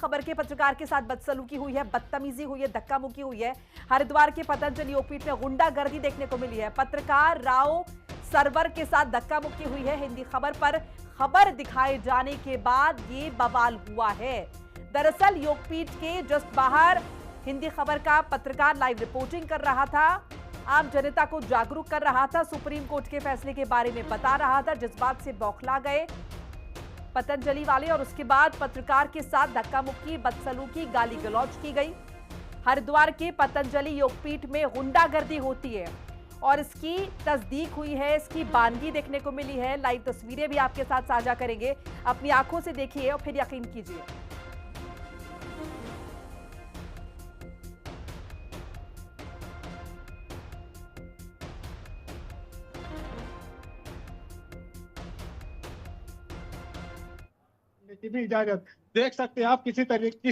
खबर के पत्रकार के साथ बदसलूकी हुई है, बदतमीजी हुई है, धक्का मुक्की हुई है। हरिद्वार के पतंजलि योगपीठ में गुंडागर्दी देखने को मिली है। पत्रकार राव सरवर के साथ धक्का मुक्की हुई है। हिंदी खबर पर खबर दिखाए जाने के बाद ये बवाल हुआ है। दरअसल योगपीठ के जस्ट बाहर हिंदी खबर का पत्रकार लाइव रिपोर्टिंग कर रहा था, आम जनता को जागरूक कर रहा था, सुप्रीम कोर्ट के फैसले के बारे में बता रहा था, जिस बात से बौखला गए पतंजलि वाले और उसके बाद पत्रकार के साथ धक्का मुक्की, बदसलूकी, गाली गलौज की गई। हरिद्वार के पतंजलि योगपीठ में गुंडागर्दी होती है और इसकी तस्दीक हुई है, इसकी बानगी देखने को मिली है। लाइव तस्वीरें भी आपके साथ साझा करेंगे, अपनी आंखों से देखिए और फिर यकीन कीजिए। की भी इजाजत देख सकते हैं आप किस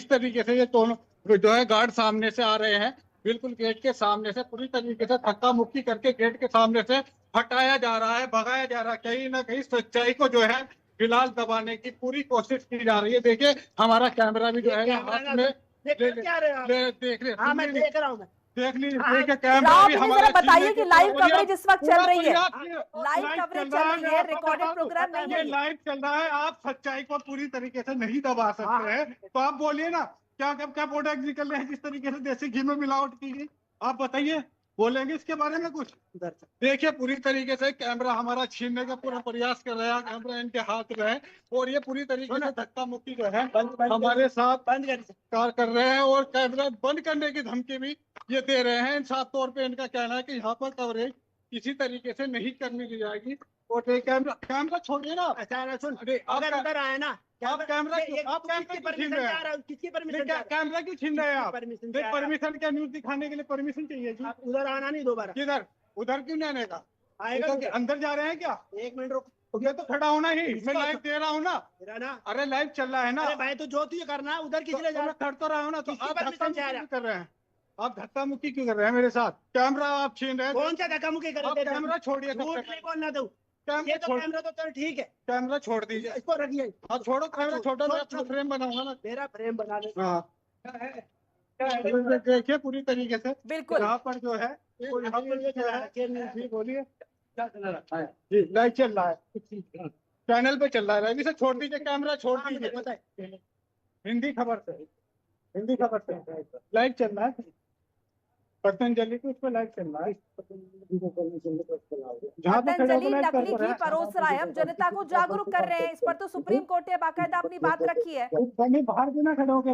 तरीके से ये दोनों जो है गार्ड सामने से आ रहे हैं, बिल्कुल गेट के सामने से पूरी तरीके से धक्का मुक्की करके गेट के सामने से हटाया जा रहा है, भगाया जा रहा है। कहीं ना कहीं सच्चाई को जो है फिलहाल दबाने की पूरी कोशिश की जा रही है। देखिए हमारा कैमरा भी जो है हाथ में देख रहे देख लीजिए कैमरा भी हमारा। बताइए कि लाइव कवरेज इस वक्त चल रही है, लाइव कवरेज चल रही है, रिकॉर्डेड प्रोग्राम नहीं है, लाइव चल रहा है। आप सच्चाई को पूरी तरीके से नहीं दबा सकते हैं, तो आप बोलिए ना क्या क्या प्रोडक्ट निकल रहे हैं, जिस तरीके से देसी घी में मिलावट की गई, आप बताइए, बोलेंगे इसके बारे में कुछ? देखिए पूरी तरीके से कैमरा हमारा छीनने का पूरा प्रयास कर रहा है, कैमरा इनके हाथ में है और ये पूरी तरीके से धक्का मुक्की जो है हमारे साथ कार कर रहे हैं और कैमरा बंद करने की धमकी भी ये दे रहे हैं। साफ तौर पे इनका कहना है कि यहाँ पर कवरेज किसी तरीके से नहीं करने दी जाएगी। और कैमरा छोड़िए ना, सुन अगर उधर आए ना कैमरा क्यों छीन रहे हैं आप? परमिशन क्या न्यूज दिखाने के लिए परमिशन चाहिए जी? उधर आना नहीं दोबारा। किधर? उधर क्यों नहीं आने का? आएगा अंदर जा रहे हैं क्या? एक मिनट रुक, ये तो खड़ा होना ही, मैं लाइव दे रहा हूँ ना। अरे लाइव चल रहा है ना। अरे भाई तो जो तू करना है उधर किसी ने जाना, खड़ तो रहा हूँ ना, तो आप धक्का मुक्की क्यों कर रहे हैं? आप धक्का मुक्की क्यों कर रहे हैं मेरे साथ? कैमरा आप छीन रहे हैं। कौन सा धक्का मुक्की कर रहे हैं? कैमरा छोड़िए, कौन ना दो कैमरा तो चल ठीक है, कैमरा छोड़ दीजिए, इसको रखिए। हाँ छोड़ो कैमरा, छोड़ो मैं अपना फ्रेम बनाऊंगा ना। मेरा फ्रेम बना ले। हाँ देखिए पूरी तरीके से बिल्कुल यहाँ पर जो है बोलिए क्या चल रहा है जी? लाइव चल रहा है, चैनल पे चल रहा है। इसे छोड़ दीजिए, कैमरा छोड़ दीजिए। हिंदी खबर से लाइव चल रहा है, पतंजलि की उस पर लाइव चल रहा है। पतंजलि नकली घी परोस रहा है, हम जनता को जागरूक कर रहे हैं। इस पर तो सुप्रीम कोर्ट ने बाकायदा अपनी बात रखी है। बाहर बिना खड़े होकर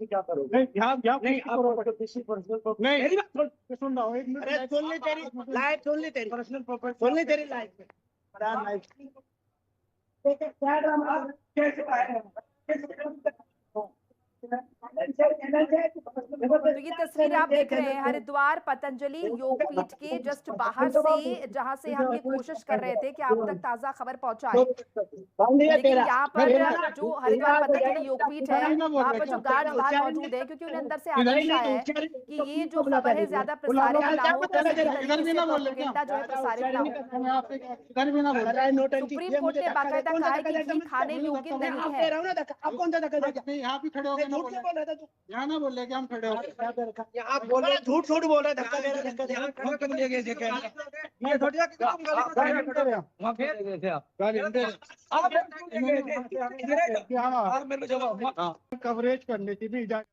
क्या करोगे? नहीं सुन रहा हूँ, एक मिनट सुन ली तेरी लाइव, सुन ली तेरी पर्सनल प्रॉपर्टी, सुन ली तेरी लाइव तो ये तस्वीर आप देख रहे हैं हरिद्वार पतंजलि योगपीठ के जस्ट बाहर से, जहां से हम ये कोशिश कर रहे थे कि आप तक ताजा खबर पहुंचाएं। लेकिन यहाँ पर जो हरिद्वार पतंजलि योगपीठ है, वहाँ पर जो गार्ड बाहर मौजूद है, क्योंकि उन्हें अंदर से आदेश आया है कि ये जो खबर है ज्यादा प्रसारित ना हो, प्रोपेगेंडा जो है प्रसारित ना हो। सुप्रीम कोर्ट ने बाकायदा कहा है कि घी खाने योग्य नहीं है। अब कौन सा धक्का? यहाँ भी खड़े होकर झूठ बोल रहा था तू, यहाँ ना बोल रहे कि हम खड़े हो गए। आप बोल रहे झूठ बोल रहे, धक्का दे रहे, धक्का दे रहे। ये थोड़ी है कि तुम गाली कर रहे हो, वहां पे गए थे आप गाली दे रहे। कवरेज करने की भी इजाजत।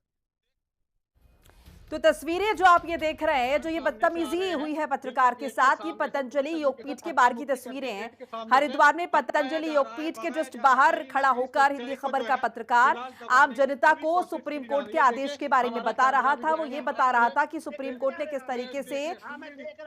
तो तस्वीरें जो आप ये देख रहे हैं, जो ये बदतमीजी हुई है पत्रकार के साथ, ये पतंजलि योगपीठ के बाहर की तस्वीरें हैं। हरिद्वार में पतंजलि योगपीठ के जस्ट बाहर खड़ा होकर हिंदी खबर का पत्रकार आम जनता को सुप्रीम कोर्ट के आदेश के बारे में बता रहा था। वो ये बता रहा था कि सुप्रीम कोर्ट ने किस तरीके से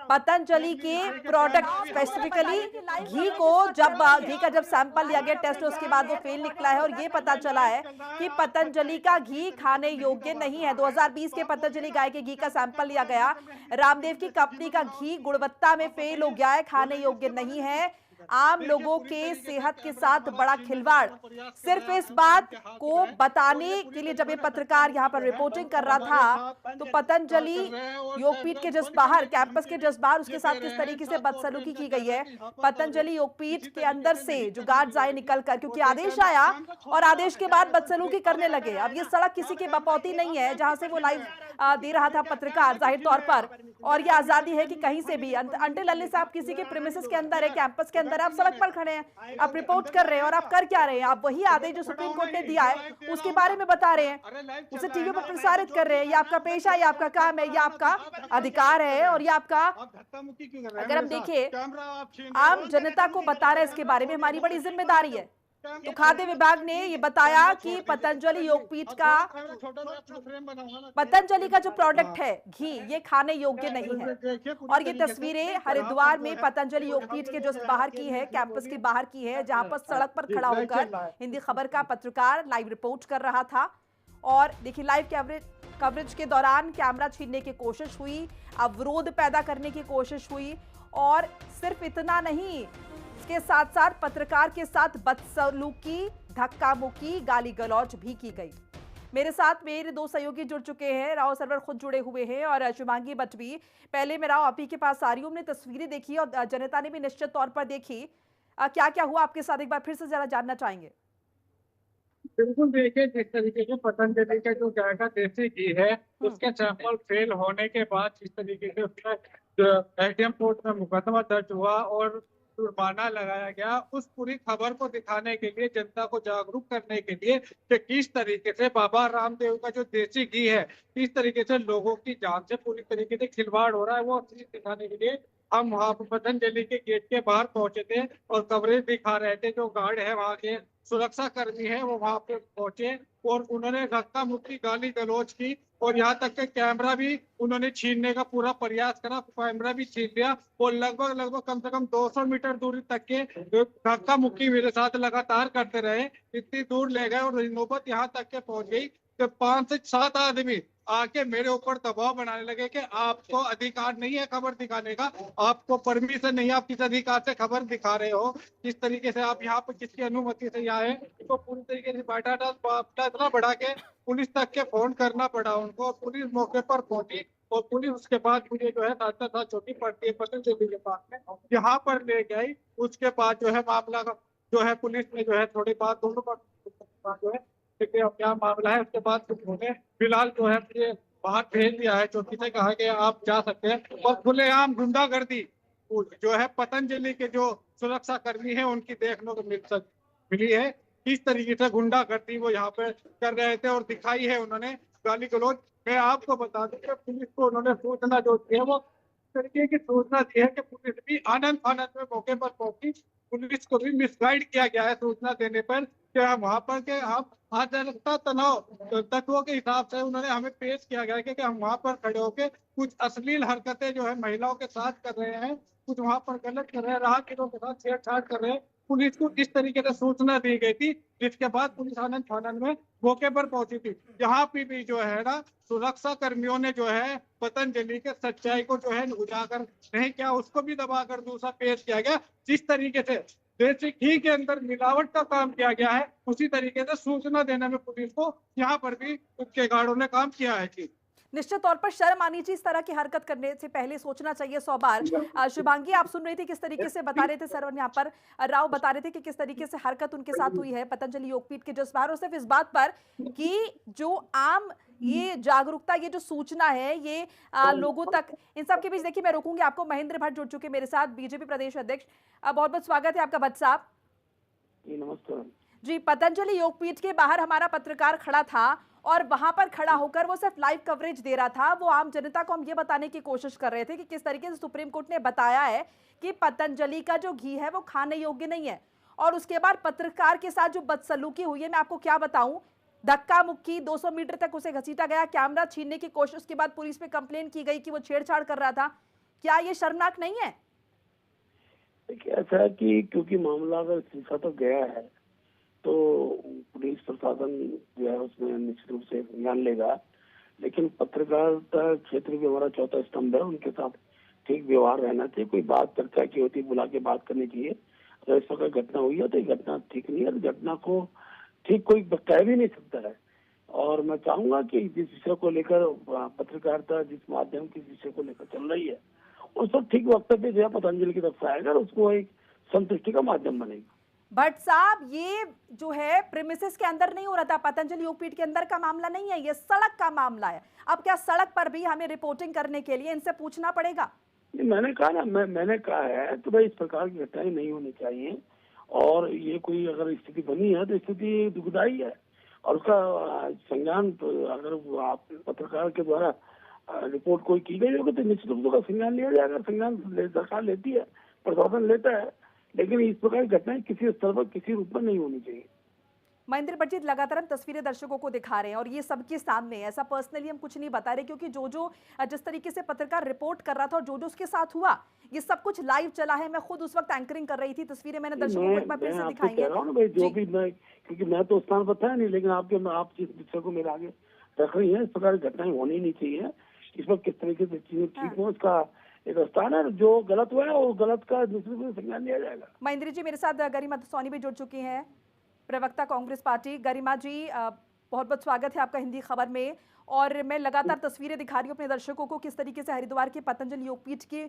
पतंजलि के प्रोडक्ट स्पेसिफिकली घी को घी का जब सैंपल लिया गया टेस्ट, उसके बाद वो फेल निकला है और ये पता चला है कि पतंजलि का घी खाने योग्य नहीं है। 2020 के पतंजलि गाय के घी का सैंपल लिया गया, रामदेव की कंपनी का घी गुणवत्ता में फेल हो गया है, खाने योग्य नहीं है। आम लोगों के सेहत के साथ बड़ा खिलवाड़। सिर्फ इस बात को बताने के लिए जब ये पत्रकार यहाँ पर रिपोर्टिंग कर रहा था तो पतंजलि योगपीठ के जस्ट बाहर, कैंपस के जस्ट बाहर उसके साथ किस तरीके से बदसलूकी की गई है। पतंजलि योगपीठ के अंदर से जो गार्ड्स आए निकलकर, क्योंकि आदेश आया और आदेश के बाद बदसलूकी करने लगे। अब ये सड़क किसी की बपौती नहीं है जहां से वो लाइव दे रहा था पत्रकार, जाहिर तौर पर, और ये आजादी है कि कहीं से भी अंटिल अनलेस आप किसी के प्रीमिसेस के अंदर है, कैंपस के अंदर, आप सड़क पर खड़े हैं, आप रिपोर्ट कर रहे हैं और आप कर क्या रहे हैं? आप वही आदेश जो सुप्रीम कोर्ट ने दिया है उसके बारे में बता रहे हैं, उसे टीवी पर प्रसारित कर रहे हैं। ये आपका पेशा, ये आपका काम है, ये आपका अधिकार है और ये आपका, अगर हम देखें आम जनता को बता रहे हैं इसके बारे में, हमारी बड़ी जिम्मेदारी है। तो खाद्य विभाग ने ये बताया कि पतंजलि योगपीठ का, पतंजलि का जो प्रोडक्ट है घी, ये खाने योग्य नहीं है। और ये तस्वीरें हरिद्वार में पतंजलि योगपीठ के जो बाहर की है, कैंपस के बाहर की है, जहां पर सड़क पर खड़ा होकर हिंदी खबर का पत्रकार लाइव रिपोर्ट कर रहा था। और देखिए लाइव कवरेज के दौरान कैमरा छीनने की कोशिश हुई, अवरोध पैदा करने की कोशिश हुई, और सिर्फ इतना नहीं, इसके साथ साथ पत्रकार के साथ बदसलूकी, धक्का मुक्की, गाली गलौज भी की गई। मेरे साथ मेरे दो सहयोगी जुड़ चुके हैं, राव सरवर खुद जुड़े हुए हैं और शुभांगी भट्ट भी। पहले मैं राव आप ही के पास आ रही हूँ, हमने तस्वीरें देखी और जनता ने भी निश्चित तौर पर देखी, क्या क्या हुआ आपके साथ एक बार फिर से जरा जानना चाहेंगे। बिल्कुल, देखिए जिस तरीके से पतंजलि का जो गाय का देसी घी है उसके सैंपल फेल होने के बाद जिस तरीके से उसका एसडीएम कोर्ट में मुकदमा दर्ज हुआ और जुर्माना लगाया गया, उस पूरी खबर को दिखाने के लिए, जनता को जागरूक करने के लिए कि किस तरीके से बाबा रामदेव का जो देसी घी है किस तरीके से लोगों की जान से पूरी तरीके से खिलवाड़ हो रहा है, वो चीज दिखाने के लिए हम वहाँ पर पतंजलि के गेट के बाहर पहुंचे थे और कवरेज दिखा रहे थे। जो गार्ड है वहाँ के सुरक्षा कर्मी है वो वहाँ पे पहुंचे और उन्होंने धक्का मुक्की, गाली गलौज की और यहाँ तक के कैमरा भी उन्होंने छीनने का पूरा प्रयास करा, कैमरा भी छीन लिया और लगभग कम से कम 200 मीटर दूरी तक के धक्का मुक्की मेरे साथ लगातार करते रहे। इतनी दूर ले गए और नौबत यहाँ तक के पहुंच गई कि 5 से 7 आदमी आके मेरे ऊपर दबाव बनाने लगे कि आपको अधिकार नहीं है खबर दिखाने का, आपको परमिशन नहीं है, आप किस अधिकार से खबर दिखा रहे हो, किस तरीके से आप यहाँ पर किसकी अनुमति से यहाँ है। तो पूरी तरीके से बाटा इतना बढ़ा के पुलिस तक के फोन करना पड़ा उनको, पुलिस मौके पर पहुंची और पुलिस उसके बाद मुझे जो है साथ छोटी पड़ती है पतंजलि के पास में यहाँ पर ले गई। उसके बाद जो है मामला जो है पुलिस ने जो है थोड़ी बात दोनों पर जो है क्या मामला है उसके बाद उन्होंने फिलहाल जो है मुझे बाहर भेज दिया है, चौकी से कहा कि आप जा सकते हैं। और खुलेआम गुंडागर्दी जो है पतंजलि के जो सुरक्षा कर्मी है उनकी देखने को मिली है, किस तरीके से गुंडागर्दी वो यहाँ पे कर रहे थे और दिखाई है उन्होंने गाली गलौज। मैं आपको बता दूं कि पुलिस को उन्होंने सूचना जो दी है वो तरीके की सूचना दी है कि पुलिस भी आनंद में मौके पर पहुंची, पुलिस को भी मिसगाइड किया गया है सूचना देने पर कि वहाँ पर के आप आचारता तनाव तत्वों के हिसाब से उन्होंने हमें पेश किया गया कि हम वहाँ पर खड़े होकर कुछ अश्लील हरकतें जो है महिलाओं के साथ कर रहे हैं, कुछ वहाँ पर गलत कर रहे हैं, राहगीरों के साथ छेड़छाड़ कर रहे हैं। पुलिस को इस तरीके से सूचना दी गई थी जिसके बाद पुलिस आनंद में मौके पर पहुंची थी। यहाँ पे भी जो है ना सुरक्षा कर्मियों ने जो है पतंजलि के सच्चाई को जो है उजागर नहीं किया, उसको भी दबाकर दूसरा पेश किया गया। जिस तरीके से देसी घी के अंदर मिलावट का काम किया गया है उसी तरीके से सूचना देने में पुलिस को यहाँ पर भी उसके गार्डों ने काम किया है। जी निश्चित तौर पर शर्म आनी चाहिए, इस तरह की हरकत करने से पहले सोचना चाहिए 100 बार। शुभांगी आप सुन रही थी किस तरीके से बता रहे थे सरवन, यहाँ पर राव बता रहे थे कि किस तरीके से हरकत उनके साथ हुई है पतंजलि योगपीठ के जस्ट बाहर, और सिर्फ इस बात पर कि जो आम ये जागरूकता, ये जो सूचना है ये लोगों तक, इन सब के बीच देखिए मैं रोकूंगी आपको। महेंद्र भट्ट जुड़ चुके मेरे साथ, बीजेपी प्रदेश अध्यक्ष, बहुत बहुत स्वागत है आपका भट्ट साहब। नमस्कार जी, पतंजलि योगपीठ के बाहर हमारा पत्रकार खड़ा था और वहां पर खड़ा होकर वो सिर्फ लाइव कवरेज दे रहा था। वो आम जनता को हम ये बताने की कोशिश कर रहे थे कि किस तरीके से सुप्रीम कोर्ट ने बताया है कि पतंजलि का जो घी है वो खाने योग्य नहीं है। और उसके बाद पत्रकार के साथ जो बदसलूकी हुई है, मैं आपको क्या बताऊं, धक्का मुक्की, 200 मीटर तक उसे घसीटा गया, कैमरा छीनने की कोशिश के बाद पुलिस पे कंप्लेन की गई कि वो छेड़छाड़ कर रहा था। क्या ये शर्मनाक नहीं है? देखिए ऐसा है कि क्योंकि मामला अगर सीधा तो गया है तो पुलिस प्रशासन जो है उसमें निश्चित रूप से ध्यान लेगा, लेकिन पत्रकारिता क्षेत्र भी हमारा चौथा स्तंभ है, उनके साथ ठीक व्यवहार रहना चाहिए। कोई बात चर्चा की होती बुला के बात करनी चाहिए। अगर इस प्रकार घटना हुई है तो ये घटना ठीक नहीं है। घटना को ठीक कोई कह भी नहीं सकता है। और मैं चाहूंगा कि जिस विषय को लेकर पत्रकारिता जिस माध्यम की विषय को लेकर चल रही है उस पर ठीक वक्तव्य जो है पतंजलि की तरफ से आएगा, उसको एक संतुष्टि का माध्यम बनेगा। भट्ट साहब, ये जो है प्रेमिसेस के अंदर नहीं हो रहा था, पतंजलि योगपीठ के अंदर का मामला नहीं है, ये सड़क का मामला है। अब क्या सड़क पर भी हमें रिपोर्टिंग करने के लिए इनसे पूछना पड़ेगा? मैंने कहा ना, मैंने कहा है तो भाई इस प्रकार की घटनाएं नहीं होनी चाहिए। और ये कोई अगर स्थिति बनी है तो स्थिति दुखदायी है और उसका संज्ञान अगर आप पत्रकार के द्वारा रिपोर्ट कोई की गई होगी तो निश्चित रूप से उसका संज्ञान लिया जाएगा। संज्ञान सरकार लेती है, प्रशासन लेता है, लेकिन इस प्रकार की घटनाएं किसी स्तर पर किसी रूप में नहीं होनी चाहिए। महेंद्र भट्ट जी, लगातार हम तस्वीरें दर्शकों को दिखा रहे हैं और ये सबके सामने है। ऐसा पर्सनली हम कुछ नहीं बता रहे, क्योंकि जो जिस तरीके से पत्रकार रिपोर्ट कर रहा था और जो उसके साथ हुआ, ये सब कुछ लाइव चला है। मैं खुद उस वक्त एंकरिंग कर रही थी, तस्वीरें मैंने दर्शकों को एक बार फिर से दिखाई है। जो भी मैं, क्योंकि मैं तो स्थान पर था नहीं, लेकिन आप जिस विषय को मेरे आगे रख रही है, इस प्रकार की घटनाएं होनी नहीं चाहिए। इस पर किस तरीके से चीजें ठीक हो, उसका एक स्थान है। जो गलत हुआ है वो गलत का दूसरे से संज्ञान लिया जाएगा। महेंद्र जी, मेरे साथ गरिमा सोनी भी जुड़ चुकी हैं, प्रवक्ता कांग्रेस पार्टी। गरिमा जी, बहुत बहुत स्वागत है आपका हिंदी खबर में। और मैं लगातार तस्वीरें दिखा रही हूँ अपने दर्शकों को, किस तरीके से हरिद्वार के पतंजलि योगपीठ के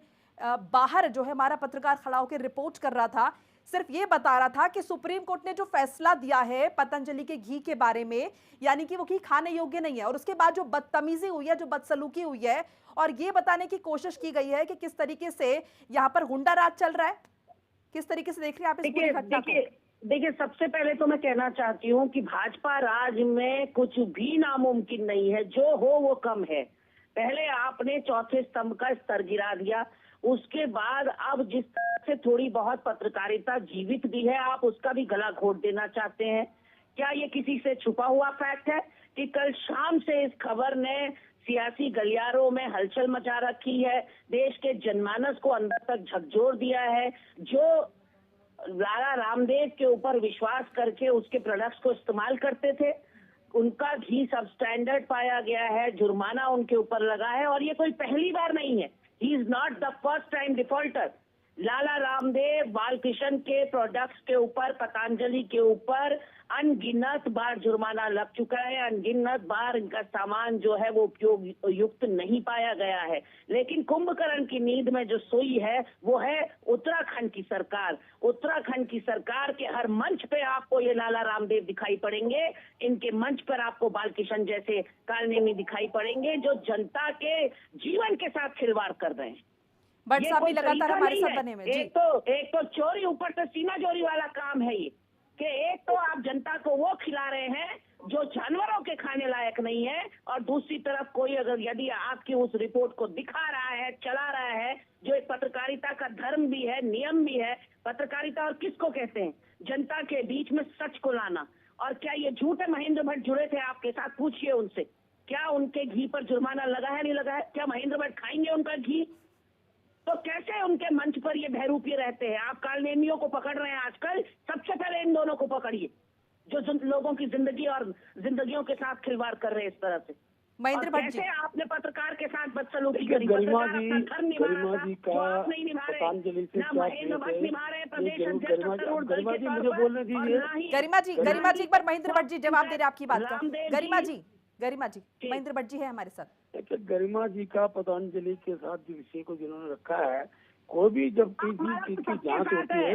बाहर जो है हमारा पत्रकार खड़ा होकर रिपोर्ट कर रहा था। सिर्फ ये बता रहा था कि सुप्रीम कोर्ट ने जो फैसला दिया है पतंजलि के घी के बारे में, यानी कि वो घी खाने योग्य नहीं है। और उसके बाद जो बदतमीजी हुई है, जो बदसलूकी हुई है, और ये बताने की कोशिश की गई है कि किस तरीके से यहाँ पर हुंडा राज चल रहा है। किस तरीके से देख रहे हैं आप इस पूरी घटना को? देखिए, सबसे पहले तो मैं कहना चाहती हूँ कि भाजपा राज में कुछ भी नामुमकिन नहीं है, जो हो वो कम है। पहले आपने चौथे स्तंभ का स्तर गिरा दिया, उसके बाद अब जिस तरह से थोड़ी बहुत पत्रकारिता जीवित भी है, आप उसका भी गला घोट देना चाहते हैं। क्या ये किसी से छुपा हुआ फैक्ट है कि कल शाम से इस खबर ने सियासी गलियारों में हलचल मचा रखी है, देश के जनमानस को अंदर तक झकझोर दिया है। जो लाला रामदेव के ऊपर विश्वास करके उसके प्रोडक्ट्स को इस्तेमाल करते थे, उनका घी सब स्टैंडर्ड पाया गया है, जुर्माना उनके ऊपर लगा है। और ये कोई पहली बार नहीं है, he is not the first time defaulter. Lala Ramdev, Balkrishna के प्रोडक्ट्स के ऊपर, पतंजलि के ऊपर अनगिनत बार जुर्माना लग चुका है, अनगिनत बार इनका सामान जो है वो उपयोग युक्त नहीं पाया गया है। लेकिन कुंभकर्ण की नींद में जो सोई है वो है उत्तराखंड की सरकार। उत्तराखंड की सरकार के हर मंच पे आपको ये लाला रामदेव दिखाई पड़ेंगे, इनके मंच पर आपको बालकृष्ण जैसे कालनेमी दिखाई पड़ेंगे, जो जनता के जीवन के साथ खिलवाड़ कर रहे हैं। भट्ट साहब भी लगातार हमारे साथ बने हुए। एक तो चोरी, ऊपर से सीना चोरी वाला काम है ये, कि एक तो आप जनता को वो खिला रहे हैं जो जानवरों के खाने लायक नहीं है, और दूसरी तरफ कोई अगर यदि आपकी उस रिपोर्ट को दिखा रहा है, चला रहा है, जो एक पत्रकारिता का धर्म भी है, नियम भी है। पत्रकारिता और किसको कहते हैं? जनता के बीच में सच को लाना। और क्या ये झूठे महेंद्र भट्ट जुड़े थे आपके साथ? पूछिए उनसे, क्या उनके घी पर जुर्माना लगा है, नहीं लगा है? क्या महेंद्र भट्ट खाएंगे उनका घी? तो कैसे उनके मंच पर ये बहरूपी रहते हैं? आप कालनेमियों को पकड़ रहे हैं आजकल, सबसे पहले इन दोनों को पकड़िए जो लोगों की जिंदगी और जिंदगियों के साथ खिलवाड़ कर रहे हैं इस तरह से। महेंद्र भट्ट जी, आपने पत्रकार के साथ बदसलूकी करी, गरिमा जी का पतंजलि से क्या मुझे बोलने दीजिए। गरिमा जी एक बार महेंद्र भट्ट जी जवाब दे रहे आपकी बात का। गरिमा जी महेंद्र भट्ट जी है हमारे साथ। गरिमा जी का पतंजलि के साथ जो विषय को जिन्होंने रखा है, कोई भी जब किसी चीज की जांच होती है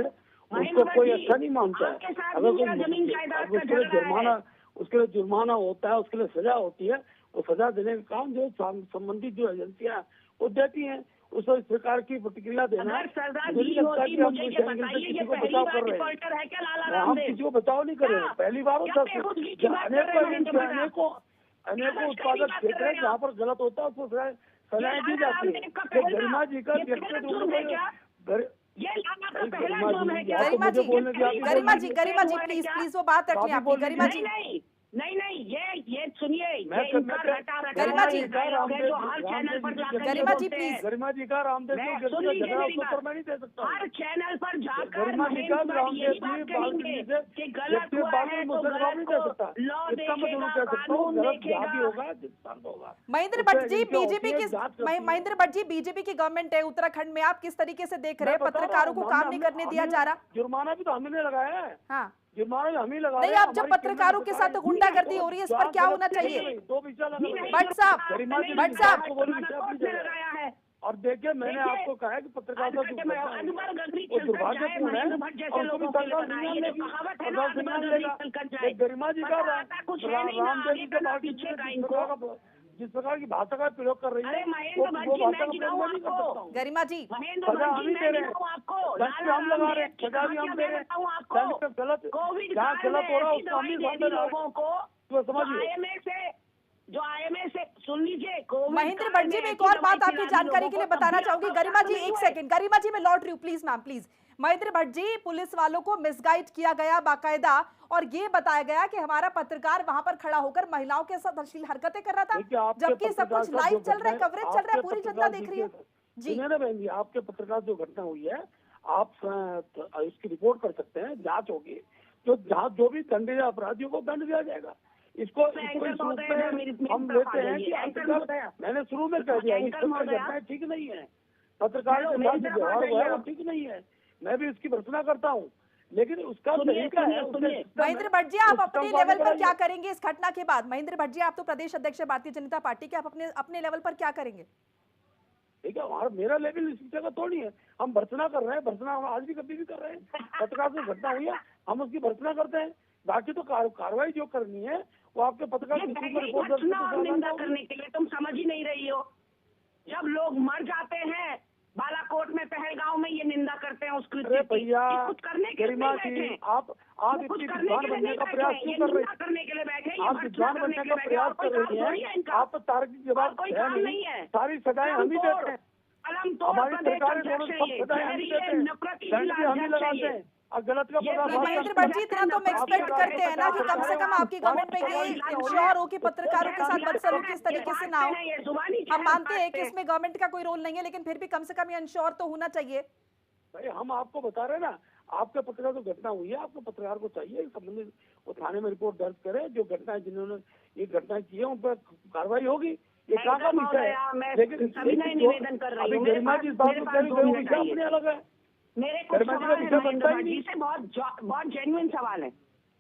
उसको कोई अच्छा नहीं मानता है। अगर कोई उसके लिए जुर्माना होता है, उसके लिए सजा होती है, वो सजा देने का काम जो संबंधित जो एजेंसियां वो देती हैं, उसको इस प्रकार की प्रतिक्रिया देना हम किसी को बचाव नहीं कर रहे हैं। पहली बार होता है, अनेकों उत्पादक क्षेत्र है जहाँ पर गलत होता है उसको सजाएं दी जाती है। गरिमा जी का गरिमा जी प्लीज वो बात रखिए आपकी। गरिमा जी नहीं ये सुनिए, मैं ये इनका रटा गरिमा जी, डायलॉग है जो हर चैनल पर जाकर गरिमा जी, बोलते हैं। प्लीज। गरिमा जी का रामदेव मैं जी सुन लीजिए मेरी उसको बात। मैं नहीं दे सकता हूँ। हर चैनल पर जाकर गरिमा जी का महेंद्र भट्ट रामदेव यही जी बात कहेंगे बाल्टी से कि गलत हुआ है तो मुझसे जवाब गलत नहीं दे को सकता। लॉ इसका मैं जरूर देखेगा, कह सकता हूँ, कानून गलत जहाँ भी देखेगा। होगा जिस होगा। महेंद्र उससे भट्ट जी, इनकी बीजेपी होती की है, जांच करती है। महेंद्र भट्ट जी, बीजेपी की गवर्नमेंट है उत्तराखंड में, आप किस तरीके से देख रहे हैं? मैं बता रहा पत्रकारों हूँ, को काम नहीं करने दिया जा रहा। जुर्माना भी तो हमने लगाया है। हाँ, जुर्माना भी हम ही लगा नहीं, रहे हैं। अब जब पत्रकारों के साथ गुंडागर्दी हो रही है, इस पर क्या होना चाहिए? दो विषय लगा भट्ट साहब, भट्ट साहब, आपको बोली विषय अपनी जगह लगाया है। और देखिए मैंने आपको कहा है कि पत्रकारिता जो घटना है, वो दुर्भाग्यपूर्ण है और उसको भी सरकार संज्ञान लेगी। सरकार संज्ञान लेगा। गरिमा जी का रामदेव जी के पार्टी जिस प्रकार की भाषा का प्रयोग कर रही है, वो भाषा का प्रयोग नहीं कर सकता हूँ। गरिमा जी, सजा हम ही दे रहे हैं, दंड हम लगा रहे हैं, सजा भी हम दे रहे हैं। दंड पे गलत, जहाँ गलत हो रहा है उसको हम ही सामने ला रहे हैं। तो समझिए, जो आईएमए से सुन लीजिए। महेंद्र भट्ट जी, मैं एक और बात आपकी जानकारी के लिए बताना चाहूंगी। गरिमा जी, एक सेकंड, गरिमा जी मैं लौट रही हूँ, please ma'am, please. Mahendra Bhatt ji, police वालों को मिसगाइड किया गया बाकायदा, और ये बताया गया कि हमारा पत्रकार वहां पर खड़ा होकर महिलाओं के साथ अश्लील हरकतें कर रहा था, जबकि सब कुछ लाइव चल रहा है, कवरेज चल रहा है, पूरी जनता देख रही है। जी बहन जी, आपके पत्रकार जो घटना हुई है, आप इसकी रिपोर्ट कर सकते हैं, जांच होगी, तो जहाँ जो भी दंड या अपराधियों को दंड दिया जाएगा। इसको इस रूप में हम लेते हैं कि मैंने शुरू में कह दिया घटनाएं ठीक नहीं है, पत्रकार के साथ जो व्यवहार हुआ है वो ठीक नहीं है, मैं भी इसकी भर्त्सना करता हूँ, लेकिन उसका तरीका है। महेंद्र भट्ट जी, आप अपने लेवल पर क्या करेंगे इस घटना के बाद? महेंद्र भट्ट जी, आप तो प्रदेश अध्यक्ष है भारतीय जनता पार्टी के, आप अपने लेवल पर क्या करेंगे? ठीक है, और मेरा लेवल इस जगह थोड़ी है, हम भर्त्सना कर रहे हैं, भर्त्सना हम आज भी कभी भी कर रहे हैं। पत्रकार से घटना हुई है, हम उसकी भर्त्सना करते हैं, बाकी तो कार्रवाई जो करनी है वो आपके पत्रकार रिपोर्ट निंदा करने के लिए तुम समझ ही नहीं रही हो। जब लोग मर जाते हैं बालाकोट में, पहलगांव में, ये निंदा करते हैं उसकी। अरे भैया, कुछ करने के गरिमा जी, आप इतनी विद्वान बनने का प्रयास क्यों कर रहे हैं? करने के लिए बैठे, आप विद्वान बनने का प्रयास कर रही हैं, आप तो तार्किक जवाब नहीं है। सारी सजाएं हम ही देते हैं, हमारी सरकार सब सजाएं हम ही देते हैं, दंड भी हम ही लगाते हैं, और गलत का महेंद्र भट्ट जी, इतना तो हम एक्सपेक्ट करते हैं ना कि कम से कम आपकी गवर्नमेंट में ये इंश्योर हो कि पत्रकारों के साथ बदसलूकी इस तरीके से ना हो। हम मानते हैं कि इसमें गवर्नमेंट का कोई रोल नहीं है, लेकिन फिर भी कम से कम ये इंश्योर तो होना चाहिए। भाई हम आपको बता रहे हैं ना, आपके पत्रकार जो घटना हुई है, आपको पत्रकार को चाहिए संबंधित वो थाने में रिपोर्ट दर्ज करे, जो घटनाएं जिन्होंने ये घटनाएं की है उन पर कार्रवाई होगी। ये कहाँ का विषय है? लेकिन निवेदन कर रही हूँ, गरिमा जी इस बात को कह रही है, विषय अपने अलग है। मेरे कुछ सवाल है महेंद्र भट्ट जी से, बहुत जेन्युइन सवाल है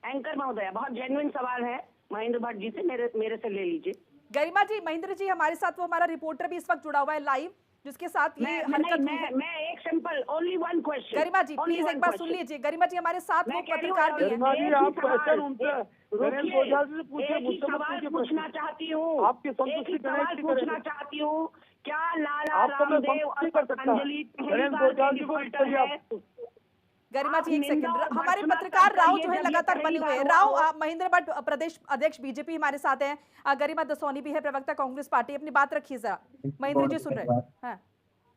एंकर महोदय, बहुत जेन्युइन सवाल है महेंद्र भट्ट जी से, मेरे से ले लीजिए। गरिमा जी, महेंद्र जी हमारे साथ, वो हमारा रिपोर्टर भी इस वक्त जुड़ा हुआ है लाइव, जिसके साथ ये हरकत हुई है। मैं एक simple only one question. Garima ji please एक बार सुन लीजिए। गरिमा जी हमारे साथ वो पत्रकार भी हैं। गरिमा जी, आप क्वेश्चन उनसे गणेश गोयल से पूछिए, मुझसे मत पूछिए। पूछना चाहती हूँ, आपकी संतुष्टि गणेश पूछना चाहती हूँ, क्या लाला आपको मैं रामदेव और नहीं कर सकता, गणेश गोयल जी को इस आप गरिमा जी एक सेकंड, हमारे पत्रकार राव जो है लगातार बने हुए हैं। राव, महेंद्र भट्ट प्रदेश अध्यक्ष बीजेपी हमारे साथ हैं, गरिमा दसौनी भी है प्रवक्ता कांग्रेस पार्टी, अपनी बात रखिए जरा। महेंद्र जी सुन रहे हैं?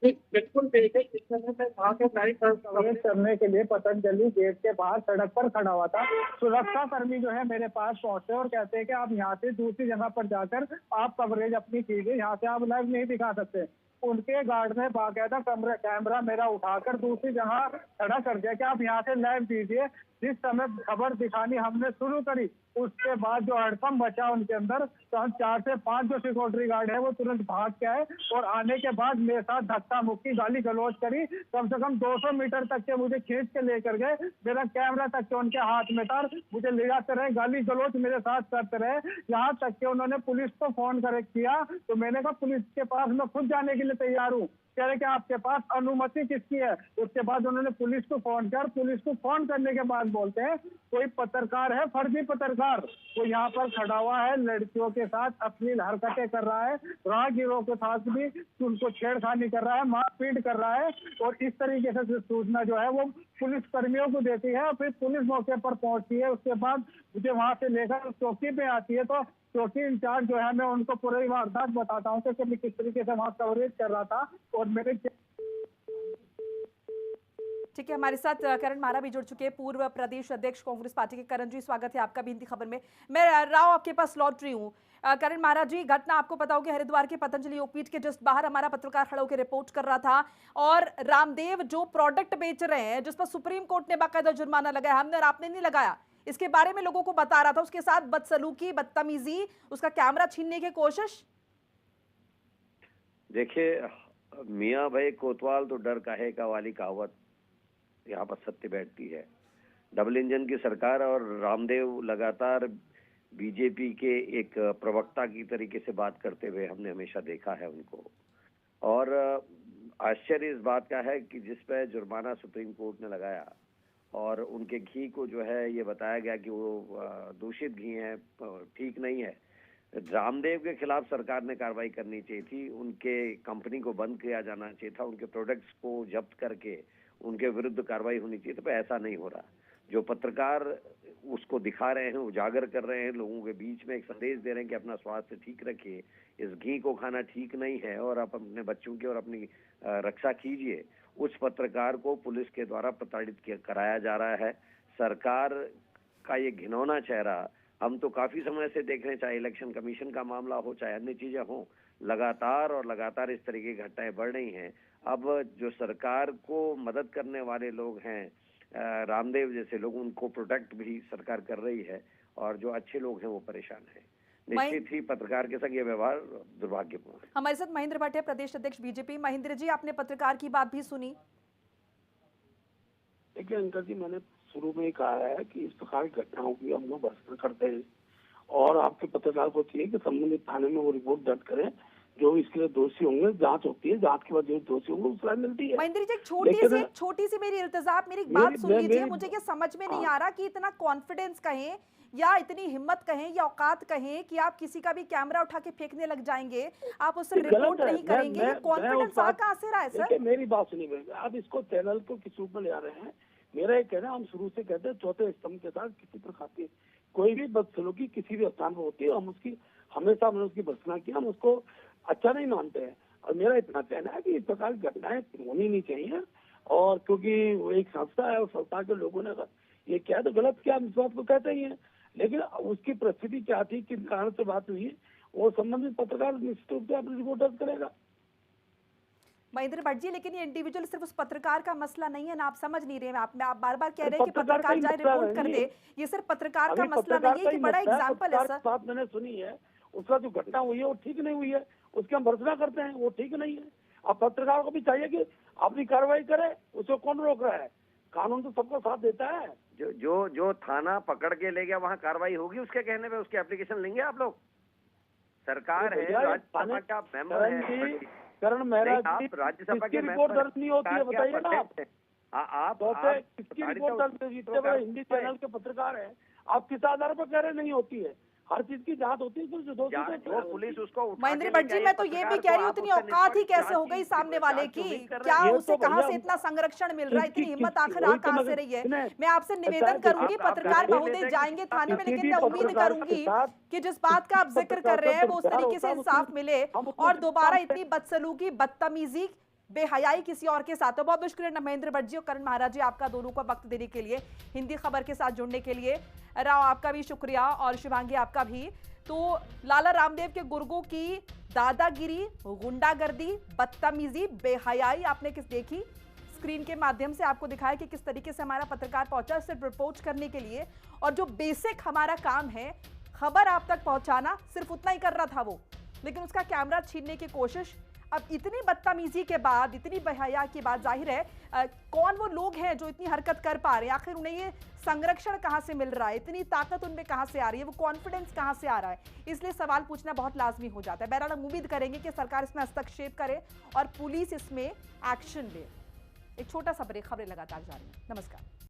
बिल्कुल देखिए, इस समय मैं वहाँ के लाइव कवरेज करने के लिए पतंजलि गेट के बाहर सड़क पर खड़ा हुआ था। सुरक्षा कर्मी जो है मेरे पास पहुंचे और कहते हैं कि आप यहाँ से दूसरी जगह पर जाकर आप कवरेज अपनी कीजिए, यहाँ से आप लाइव नहीं दिखा सकते। उनके गार्ड ने बाकायदा कैमरा मेरा उठाकर दूसरी जगह खड़ा कर दिया कि आप यहाँ से लाइव दीजिए। जिस समय खबर दिखानी हमने शुरू करी, उसके बाद जो हड़कंप बचा उनके अंदर, तो हम 4 से 5 जो सिक्योरिटी गार्ड है वो तुरंत भाग के आए और आने के बाद मेरे साथ धक्का मुक्की, गाली गलौज करी। कम से कम 200 मीटर तक के मुझे खींच के लेकर गए, मेरा कैमरा तक के उनके हाथ में था, मुझे ले जाते रहे, गाली गलौज मेरे साथ करते रहे, यहाँ तक के उन्होंने पुलिस को फोन कर किया। तो मैंने कहा पुलिस के पास मैं खुद जाने के लिए तैयार हूँ। कह रहे कि आपके पास अनुमति किसकी है? उसके बाद उन्होंने पुलिस को फोन किया, पुलिस को फोन करने के बाद बोलते हैं कोई पत्रकार है, फर्जी पत्रकार, वो यहाँ पर खड़ा हुआ है, लड़कियों के साथ अश्लील हरकतें कर रहा है, राहगीरों के साथ भी उनको छेड़खानी कर रहा है, मारपीट कर रहा है। और इस तरीके से सूचना जो है वो पुलिस कर्मियों को देती है, फिर पुलिस मौके पर पहुंचती है, उसके बाद मुझे वहां से लेकर चौकी पे आती है। तो चौकी इंचार्ज जो है मैं उनको पूरी वारदात बताता हूँ कि मैं किस तरीके से वहाँ कवरेज कर रहा था। और मेरे ठीक है, हमारे साथ करण मारा भी जुड़ चुके हैं, पूर्व प्रदेश अध्यक्ष कांग्रेस पार्टी के। करण जी, स्वागत है आपका भी हिंदी खबर में। मैं राव आपके पास लौट रही हूँ। करण मारा जी, घटना आपको पता होगी, हरिद्वार के पतंजलि योगपीठ के जस्ट बाहर हमारा पत्रकार खड़ा होकर रिपोर्ट कर रहा था, और रामदेव जो प्रोडक्ट बेच रहे हैं जिस पर सुप्रीम कोर्ट ने बाकायदा जुर्माना लगाया, हमने और आपने नहीं लगाया, इसके बारे में लोगों को बता रहा था, उसके साथ बदसलूकी, बदतमीजी, उसका कैमरा छीनने की कोशिश। देखिए मियाँ भाई कोतवाल तो डर काहे का वाली कहावत यहाँ पर सत्य बैठती है। डबल इंजन की सरकार और रामदेव लगातार बीजेपी के एक प्रवक्ता की तरीके से बात करते हुए हमने हमेशा देखा है उनको, और आश्चर्य इस बात का है कि जिस पर जुर्माना सुप्रीम कोर्ट ने लगाया और उनके घी को जो है ये बताया गया कि वो दूषित घी है, ठीक नहीं है। रामदेव के खिलाफ सरकार ने कार्रवाई करनी चाहिए थी, उनके कंपनी को बंद किया जाना चाहिए था, उनके प्रोडक्ट्स को जब्त करके उनके विरुद्ध कार्रवाई होनी चाहिए थी, पर ऐसा नहीं हो रहा। जो पत्रकार उसको दिखा रहे हैं, उजागर कर रहे हैं, लोगों के बीच में एक संदेश दे रहे हैं कि अपना स्वास्थ्य ठीक रखिए, इस घी को खाना ठीक नहीं है और आप अपने बच्चों की और अपनी रक्षा कीजिए, उस पत्रकार को पुलिस के द्वारा प्रताड़ित कराया जा रहा है। सरकार का ये घिनौना चेहरा हम तो काफी समय से देख रहे हैं, चाहे इलेक्शन कमीशन का मामला हो, चाहे अन्य चीजें हो, लगातार इस तरह की घटनाएं बढ़ रही हैं। अब जो सरकार को मदद करने वाले लोग हैं, रामदेव जैसे लोग, उनको प्रोटेक्ट भी सरकार कर रही है, और जो अच्छे लोग हैं वो परेशान हैं। निश्चित ही पत्रकार के संग ये व्यवहार दुर्भाग्यपूर्ण है। हमारे साथ महेंद्र भट्ट है, प्रदेश अध्यक्ष बीजेपी। महेंद्र जी, आपने पत्रकार की बात भी सुनी। देखिए अंकल जी, मैंने शुरू में ही कहा है कि इस प्रकार की घटनाओं की हम लोग भर्त्सना करते हैं, और आपके पत्रकार को चाहिए कि संबंधित थाने में वो रिपोर्ट दर्ज करें, जो इसके लिए दोषी होंगे जांच होती है, जांच के बाद जो दोषी होंगे उसको सजा मिलती है। महेंद्र जी, छोटी सी मेरी इल्तिजा, मेरी एक बात सुन लीजिए। मुझे ये समझ में नहीं आ रहा कि इतना कॉन्फिडेंस कहें या इतनी हिम्मत कहें या औकात कहें कि आप किसी का भी कैमरा उठा के फेंकने लग जाएंगे, आप उससे रिपोर्ट नहीं करेंगे। ये कॉन्फिडेंस कहाँ से रहा है सर? मेरी बात सुनिए, आप इसको चैनल को किस रूप में ले आ रहे हैं। मेरा ये कहना, हम शुरू से कहते हैं चौथे स्तंभ के साथ किसी प्रकार की कोई भी बदसलूकी किसी भी स्थान पर होती है, हम उसकी हमेशा हमने उसकी भर्त्सना की, हम उसको अच्छा नहीं मानते हैं। और मेरा इतना कहना है कि इस प्रकार की घटनाएं होनी नहीं चाहिए, और क्योंकि वो एक संस्था है और संस्था के लोगों ने ये क्या तो गलत किया, हम इस बात को कहते ही हैं, लेकिन उसकी परिस्थिति क्या थी, किस कारण से बात हुई, वो संबंधित पत्रकार निश्चित रूप से अपनी रिपोर्ट दर्ज करेगा। महेंद्र भट्ट जी, लेकिन ये इंडिविजुअल सिर्फ उस पत्रकार का मसला नहीं है ना, आप समझ नहीं रहे हैं। आप बार बार कह रहे हैं कि पत्रकार जाए रिपोर्ट कर दे, ये सिर्फ पत्रकार का मसला नहीं है, कि बड़ा एग्जाम्पल है सर। बात मैंने सुनी है, उसका जो घटना हुई है वो ठीक नहीं हुई है, उसकी हम भर्त्सना करते हैं, वो ठीक नहीं है। अब पत्रकार को भी चाहिए कि अपनी कार्रवाई करे, उसको कौन रोक रहा है? कानून तो सबको साथ देता है। जो थाना पकड़ के ले गया वहाँ कार्रवाई होगी, उसके कहने पे उसकी एप्लीकेशन लेंगे आप लोग? सरकार है, राज्यसभा का मेंबर है करण मेहरा जी, राज्यसभा के रिपोर्ट दर्ज नहीं होती है, बताइए ना आप किसकी रिपोर्ट दर्ज? इतने बड़े हिंदी चैनल के पत्रकार हैं, आप किस आधार पर कह रहे नहीं होती है? हर चीज की जांच होती है, जो पुलिस उसको महेंद्र भट्ट जी, मैं तो ये भी कह रही हूँ, इतनी औकात ही कैसे हो गई सामने वाले की? क्या उसे कहाँ से इतना संरक्षण मिल रहा है, इतनी हिम्मत आखिर कहाँ से रही है? मैं आपसे निवेदन करूंगी, पत्रकार महोदय जाएंगे थाने में, लेकिन मैं उम्मीद करूंगी कि जिस बात का आप जिक्र कर रहे हैं वो उस तरीके से इंसाफ मिले, और दोबारा इतनी बदसलूकी, बदतमीजी, बेहयाई किसी और के साथ। तो बहुत बहुत शुक्रिया महेंद्र भट्ट जी और करण महाराज जी, आपका दोनों को वक्त देने के लिए, हिंदी खबर के साथ जुड़ने के लिए। राव, आपका भी शुक्रिया, और शिवांगी आपका भी। तो लाला रामदेव के गुर्गों की दादागिरी, गुंडागर्दी, बदतमीजी, बेहयाई आपने किस देखी? स्क्रीन के माध्यम से आपको दिखाया कि किस तरीके से हमारा पत्रकार पहुंचा सिर्फ रिपोर्ट करने के लिए, और जो बेसिक हमारा काम है खबर आप तक पहुंचाना, सिर्फ उतना ही कर रहा था वो, लेकिन उसका कैमरा छीनने की कोशिश। अब इतनी बदतमीजी के बाद, इतनी बेहया के बाद, जाहिर है कौन वो लोग हैं जो इतनी हरकत कर पा रहे हैं? आखिर उन्हें ये संरक्षण कहां से मिल रहा है, इतनी ताकत उनमें कहां से आ रही है, वो कॉन्फिडेंस कहां से आ रहा है? इसलिए सवाल पूछना बहुत लाजमी हो जाता है। बहरहाल हम उम्मीद करेंगे कि सरकार इसमें हस्तक्षेप करे और पुलिस इसमें एक्शन ले। एक छोटा सा ब्रेक, खबरें लगातार जारी हैं। नमस्कार।